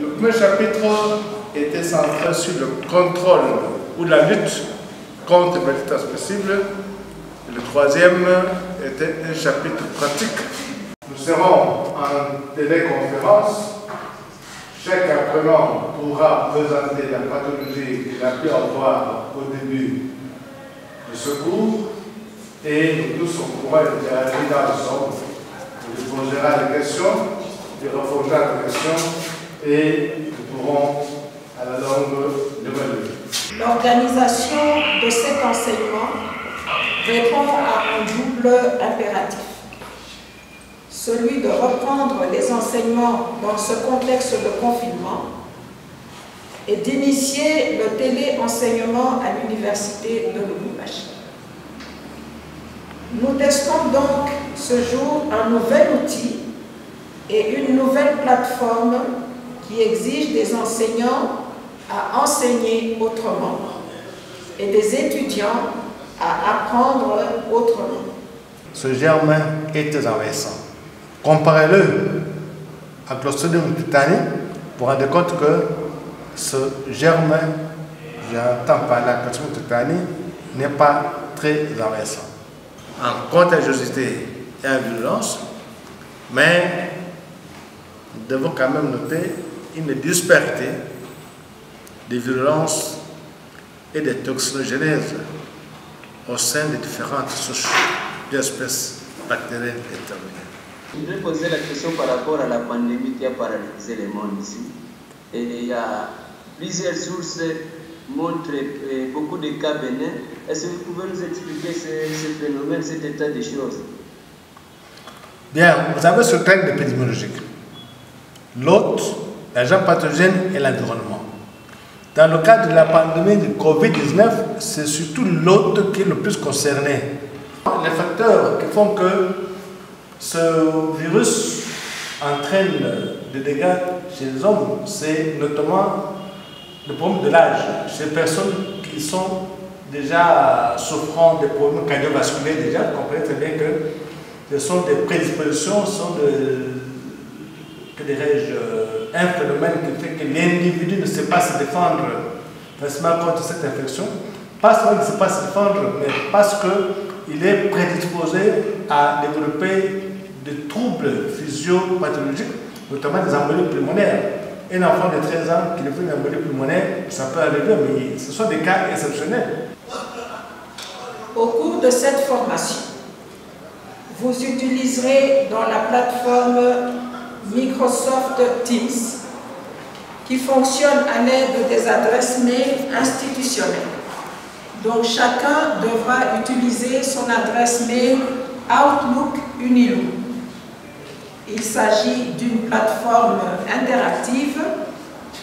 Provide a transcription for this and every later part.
Le premier chapitre était centré sur le contrôle ou la lutte contre les maladies transmissibles. Le troisième était un chapitre pratique. Nous serons en téléconférence. Chaque apprenant pourra présenter la pathologie qu'il a pu avoir au début du secours et nous tous on pourra interagir ensemble. On lui posera des questions, il refondera des questions et nous pourrons à la longue l'évaluer. L'organisation de cet enseignement répond à un double impératif. Celui de reprendre les enseignements dans ce contexte de confinement et d'initier le téléenseignement à l'université de Lubumbashi. Nous testons donc ce jour un nouvel outil et une nouvelle plateforme qui exige des enseignants à enseigner autrement et des étudiants à apprendre autrement. Ce germe est très envahissant. Comparez-le à Clostridium tetani pour rendre compte que ce germe, j'entends parler à Clostridium tetani, n'est pas très envahissant. En contagiosité et en virulence, mais nous devons quand même noter une disparité des virulences et des toxinogénèses au sein des différentes souches d'espèces bactériennes déterminées. Je voudrais poser la question par rapport à la pandémie qui a paralysé le monde ici. Et il y a plusieurs sources montrent beaucoup de cas bénins. Est-ce que vous pouvez nous expliquer ce phénomène, cet état des choses? Bien, vous avez ce thème épidémiologique. L'hôte, l'agent pathogène et l'environnement. Dans le cadre de la pandémie de Covid-19, c'est surtout l'hôte qui est le plus concerné. Les facteurs qui font que ce virus entraîne des dégâts chez les hommes, c'est notamment le problème de l'âge. Chez les personnes qui sont déjà souffrant des problèmes cardiovasculaires, déjà, vous comprenez très bien que ce sont des prédispositions, ce sont un phénomène qui fait que l'individu ne sait pas se défendre facilement contre cette infection. Pas seulement qu'il ne sait pas se défendre, mais parce qu'il est prédisposé à développer des troubles physio-pathologiques, notamment des embolies pulmonaires. Un enfant de 13 ans qui fait une embolie pulmonaire, ça peut arriver, mais ce sont des cas exceptionnels. Au cours de cette formation, vous utiliserez dans la plateforme Microsoft Teams qui fonctionne à l'aide des adresses mail institutionnelles. Donc chacun devra utiliser son adresse mail Outlook Unilook. Il s'agit d'une plateforme interactive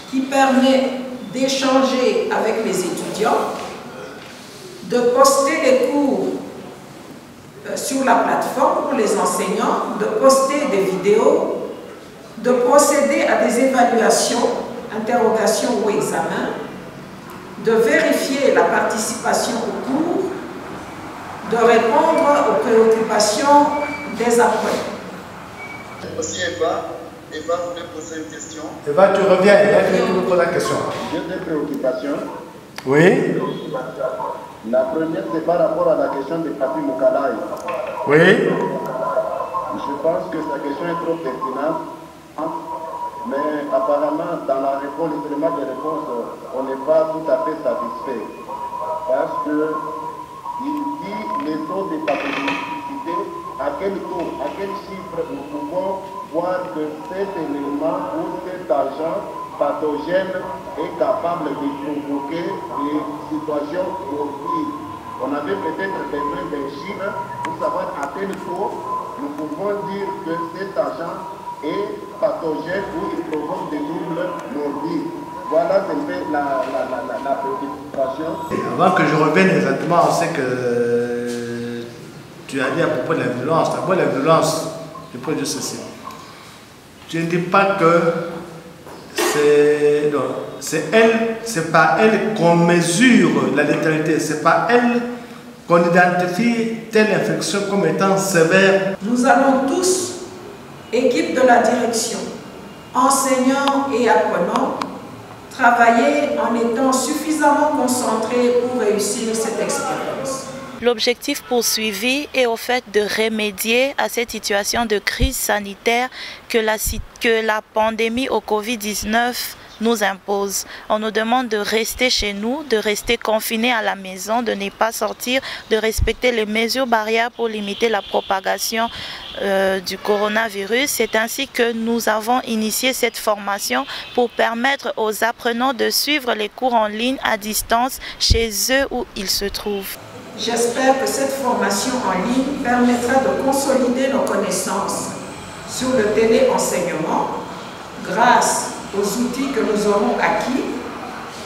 qui permet d'échanger avec les étudiants, de poster les cours sur la plateforme pour les enseignants, de poster des vidéos, de procéder à des évaluations, interrogations ou examens, de vérifier la participation au cours, de répondre aux préoccupations des apprenants. Aussi Eva voulait poser une question. Eva, tu reviens, tu me poses la question. J'ai des préoccupations. Oui. La première, c'est par rapport à la question de Papi Moukalai. Oui. Je pense que sa question est trop pertinente, mais apparemment, dans la réponse, l'élément de réponse, on n'est pas tout à fait satisfait. Parce qu'il dit les taux de pathogenicité, à quel taux, à quel chiffre nous pouvons voir que cet élément ou cet agent pathogène est capable de provoquer des situations morbides. On avait peut-être besoin d'un chiffre pour savoir à quel taux nous pouvons dire que cet agent est pathogène ou il provoque des troubles morbides. Voilà, c'est la préoccupation. Avant que je revienne exactement, on sait que tu as dit à propos de la violence. D'abord, la violence, je peux dire ceci. Je ne dis pas que c'est par elle qu'on mesure la létalité, c'est par elle qu'on identifie telle infection comme étant sévère. Nous allons tous, équipe de la direction, enseignants et apprenants, travailler en étant suffisamment concentrés pour réussir cette expérience. L'objectif poursuivi est au fait de remédier à cette situation de crise sanitaire que la pandémie au Covid-19 nous impose. On nous demande de rester chez nous, de rester confinés à la maison, de ne pas sortir, de respecter les mesures barrières pour limiter la propagation du coronavirus. C'est ainsi que nous avons initié cette formation pour permettre aux apprenants de suivre les cours en ligne à distance chez eux où ils se trouvent. J'espère que cette formation en ligne permettra de consolider nos connaissances sur le téléenseignement grâce aux outils que nous aurons acquis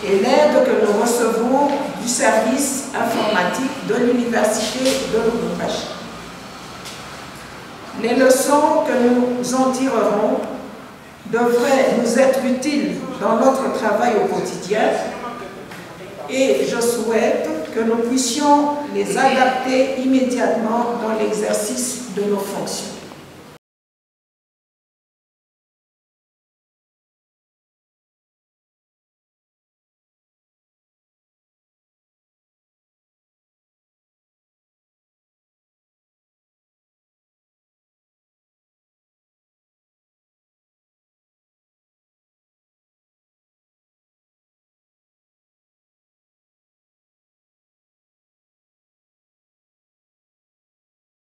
et l'aide que nous recevons du service informatique de l'Université de Lubumbashi. Les leçons que nous en tirerons devraient nous être utiles dans notre travail au quotidien et je souhaite que nous puissions les adapter immédiatement dans l'exercice de nos fonctions.